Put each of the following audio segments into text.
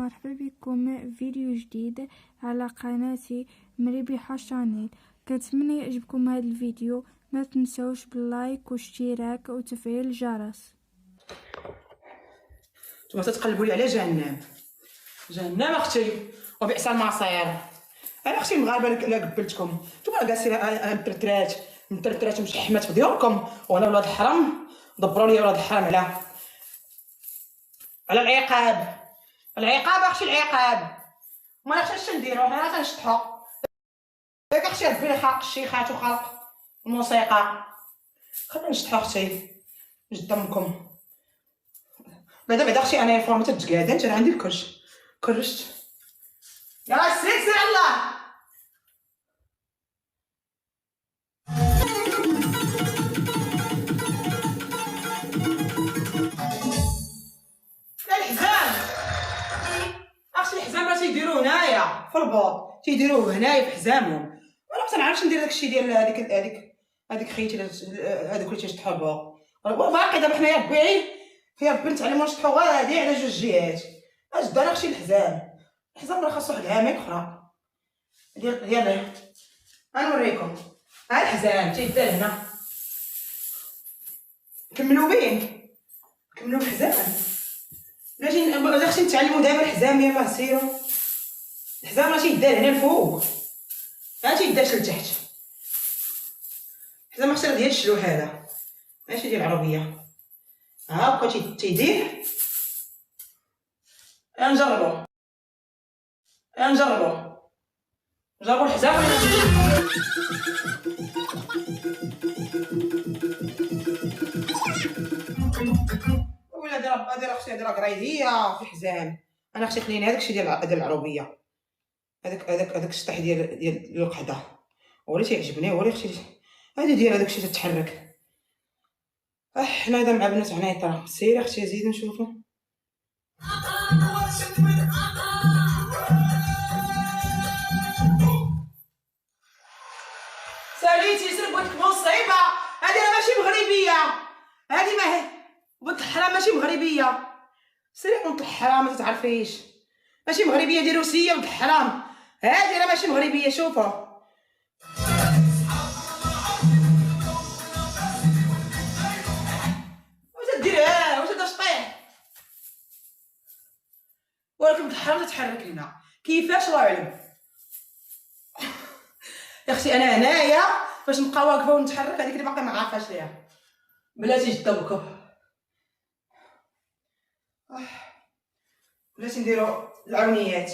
مرحبا بكم فيديو جديد على قناتي مريبحة شانيل. كنتمنى يعجبكم هذا الفيديو، ما تنسوش باللايك واشتراك وتفعيل الجرس. نتوما تتقلبوا لي على جهنم اختي وبئس المصير. انا اختي المغاربه لا قبلتكم، نتوما جالسين مترترات مشحمات في ديوركم، وانا ولاد الحرام دبروا لي ولاد الحرام على العقاب اختي العقاب. ما عرفتش نديرو، حنا تنشطحو ياك اختي. ربي اللي خلق الشيخات وخلق الموسيقى، خلينا نشطحو اختي قدامكم. بعدا اختي انا الفورمه تتقادا، انت عندي الكرش كرشت. يلا سير الله. الحزام اختي، الحزام راه تيديروه هنايا في البوط، تيديروه هنايا في حزامهم. انا ما تنعرفش ندير داكشي ديال هذيك خيتي هذوك اللي تيشطحوا البوط. باقي دابا حنايا ربيعي يا ربي نتعلموا نشطحوا غادي على جوج جهات. اش دار اختي الحزام راه خاصو واحد العامين اخرى ديال غنوريكم. ها الحزام تيدار هنا، كملوا الحزام. لا خصني نتعلموا دابا الحزام. يلاه سيروا. الحزام راه تيدار هنا الفوق، ها تيدارش لتحت. الحزام اختي ديال الشلوح هذا، ماشي ديال العربيه. ها بقى تيدير. نجربوا الحزام. ولا دير اختي هادي راه قرايديه في الحزام. انا اختي خليني هذاك الشيء ديال العربيه، هذاك السطح ديال القحده هو اللي تيعجبني، هو اللي اختي هادي ديال هذاك الشيء تتحرك. حنا هذا مع بنات عنيطه. سيري اختي زيدو نشوفو. ساليتي سربتك مصيبه. هادي راه ماشي مغربيه، هادي ما هي بنت الحرام، ماشي مغربيه. سيري بنت الحرام ما تتعرفيش، ماشي مغربيه، دي روسيه بنت الحرام. هادي راه ماشي مغربيه. شوفوا واش ديرها، واش هذا شطيح. ولكن بنت الحرام تتحرك هنا كيفاش الله اعلم. يا اختي انا هنايا فاش نبقى واقفه ونتحرك، هذيك اللي باقي ما عارفاش ليها. بلاتي جدبكم، بلاتي نديرو العونيات،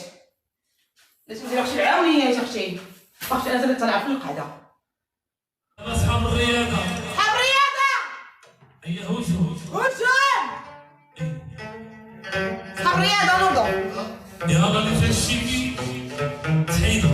بلاتي نديرو اختي العونيات. اختي انا تنلعب في القعده. اصحاب الرياضه هي هجوم اصحاب الرياضه نوضو. يلا اللي في الشيكي تحيدو.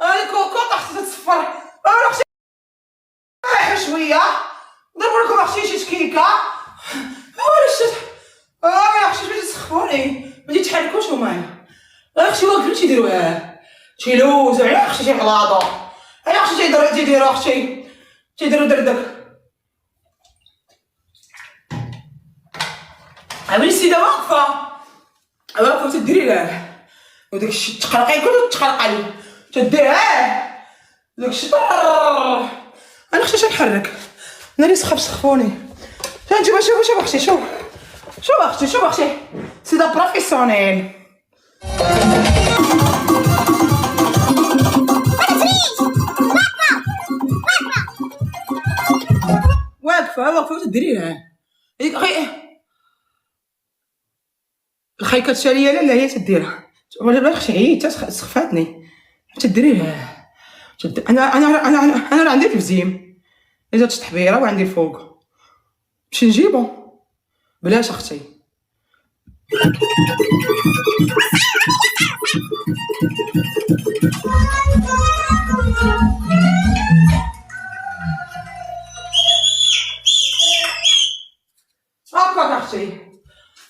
هاني كوكو اختي تتصفر. انا اختي شويه ضربوا لكم اختي شي تكيكه. ولا يا اختي باش تسخفوني ما تيتحركوش هما. اختي واقفين تيديروها تيلوزو على اختي تيغلاضو. على اختي تيديروا اختي تيديروا دردك. عمري السيده واقفه تديري له، وداك الشيء تقلقي كله تقلقلي تديرها داك الشيء. انا اختي تنحرك، انا اللي سخفوني. نتوما شوف اختي، شوف اختي سيده بروفيسيونيل. واقفه تديري لها هذيك الخيكه الشاليه. لا هي تديرها. ولا اختي عييت سخفاتني تديري لها. انا راه عندي الفزيم اذا تشطحبيره وعندي الفوق باش نجيبو. بلاش اختي. اختي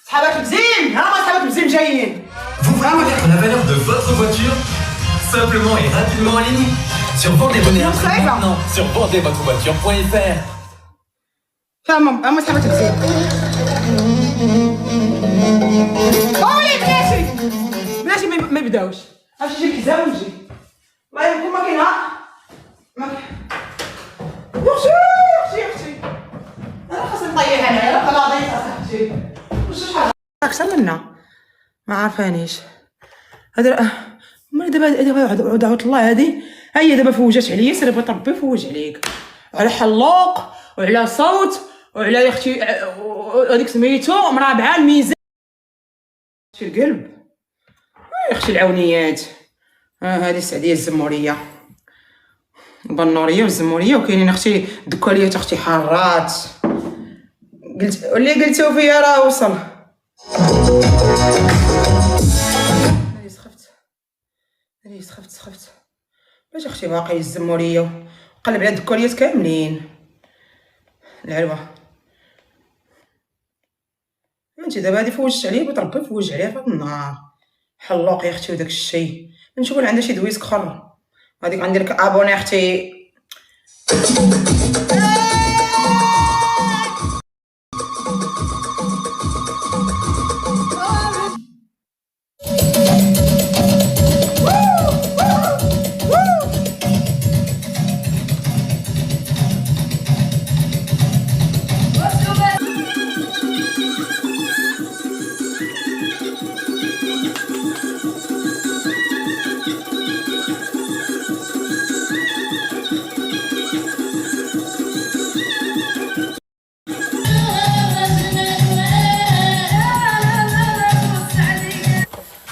صحابك مزيان، ها هما صحابك مزيان جايين. Vous voulez connaître la valeur de votre voiture simplement et rapidement en ligne sur vendezvonnet maintenant sur vendezvotrevoiture.fr. هما صحابك مزيان. ويلي بلاتي ما يبداوش. عرفتي نجيب الحزام ونجي. الله يكون ما كاينه. اختي انا خاصني نطيح انايا راه ضيفه اختي. شحال اكثر منا ما عارفانيش هذا. ما دابا دعوة الله هذه هي دابا فوجات عليا. سير بغيت ربي يفوج عليك على حلوق وعلى صوت وعلى يا اختي هذيك سميتو مرابعه الميزان في القلب. يا اختي العونيات هذه السعديه الزموريه البنوريه والزموريه وكاينين اختي دكاليات اختي حارات. قلت اللي قلتو فيا راه وصل. سخفت باش اختي باقي الزموريه وقلب على الدكاليات كاملين العلوه. انت دابا هادي فوجت عليا بغيت ربي يفوج عليها في النهار. حلوق يا اختي وداك الشيء نشوف عندها شي دويس اخر. هذيك غندير لك ابوني اختي.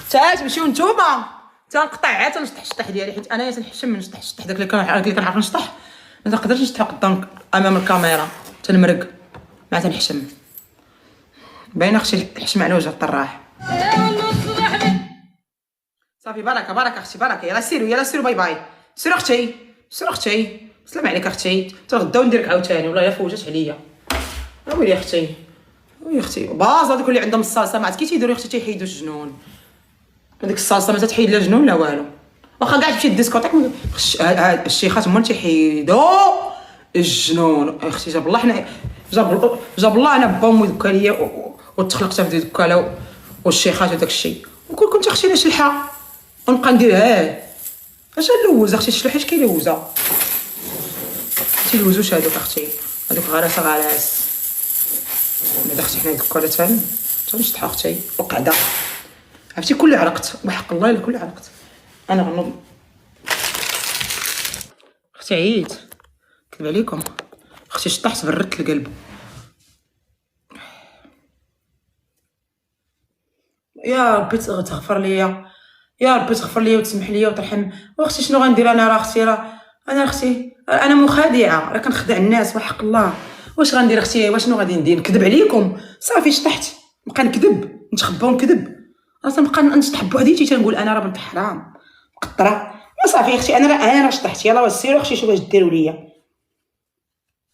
تعال تمشيو نتوما تنقطع عاد تنشطح الشطح ديالي حيت انايا تنحشم من نشطح الشطح داك اللي كنعرف نشطح ما تنقدرش نشطح قدام امام الكاميرا تنمرق ما تنحشم. باينه اختي الحشمه على وجه الطراح. صافي بركه اختي بركه. يلا سيروا باي باي. سير اختي سلام عليك اختي. تغداو ندير لك عاوتاني والله الا فوجات عليا. ويلي اختي باز هذوك اللي عندهم الصلصه ما عرفت كي تيديروا اختي تيحيدوا الجنون. هذيك الصلصه ما تحيد لا جنون لا والو. واخا كاع تمشي للديسكوتيك الشيخات هما اللي تيحيدوا الجنون. اختي جاب الله انا با امي دوكا ليا وتخلقت في دوكا والشيخات وداك الشيء. كنت اختي لا شلحه ونبقى ندير اش نلوز اختي الشلوح حيت كيلوزها تيلوزوش هذوك اختي هذوك غراس. بعدا اختي حنا دوكا تنشطح اختي وقعده عرفتي كل عرقت بحق الله الا كل عرقت. انا غنوض اختي عييت كذب عليكم اختي شطحت بردت القلب. يا ربي تغفر ليا يا ربي تغفر ليا وتسمح ليا وترحم. واختي شنو غندير انا راه اختي انا اختي انا مخادعه راه كنخدع الناس وحق الله. واش غندير اختي واشنو غادي ندير نكذب عليكم؟ صافي شطحت نبقى نكذب نتخبى ونكذب اصلا نبقى نشطح بوحديتي تنقول انا راه بنت حرام مقطره. صافي اختي انا راه شطحت. يلاه سيروا اختي شوفوا واش ديروا ليا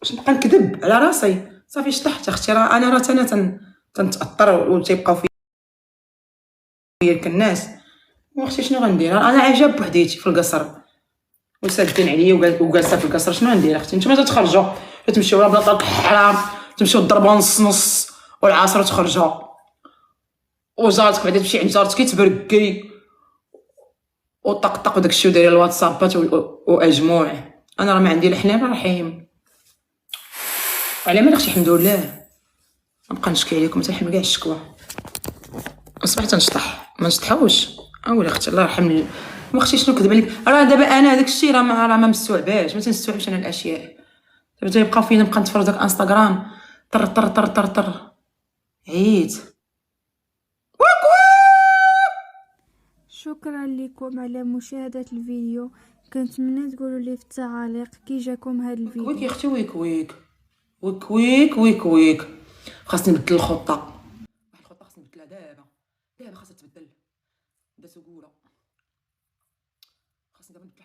واش نبقى نكذب على راسي. صافي شطحت اختي راه انا تنتاثر وتيبقاو فيا الناس. واختي شنو غندير انا عايشه بوحديتي في القصر وسادين عليا وجالسه في القصر. شنو ندير اختي؟ نتوما تخرجوا تمشيو بلا طلق حرام تمشيو تضربوا نص والعصر تخرجوا وجارتك بعدا تمشي عند جارتك تبركي وطقطق وداك الشيء ودايره الواتسابات واجموع. انا راه ما عندي الحنان رحيم على مالك الحمد لله. نبقى نشكي عليكم تنحمل كاع الشكوى. اصبحت نشطح ما نشطحوش اولا اختي الله يرحم. واختي شنو كذب عليك راه دابا انا داك الشيء راه ما مستوعباش ما تنستوعبش انا الاشياء. دابا تيبقاو فينا نبقى نتفرج داك انستغرام طر عييت. شكرا لكم على مشاهدة الفيديو. كنتمنى تقولوا لي في التعاليق كي جاكم هذا الفيديو. ويك يا اختي ويك خاصني نبدل الخطه خاصني نبدلها دابا خاصها تبدل. بدا سقوله خاصني دابا نبدل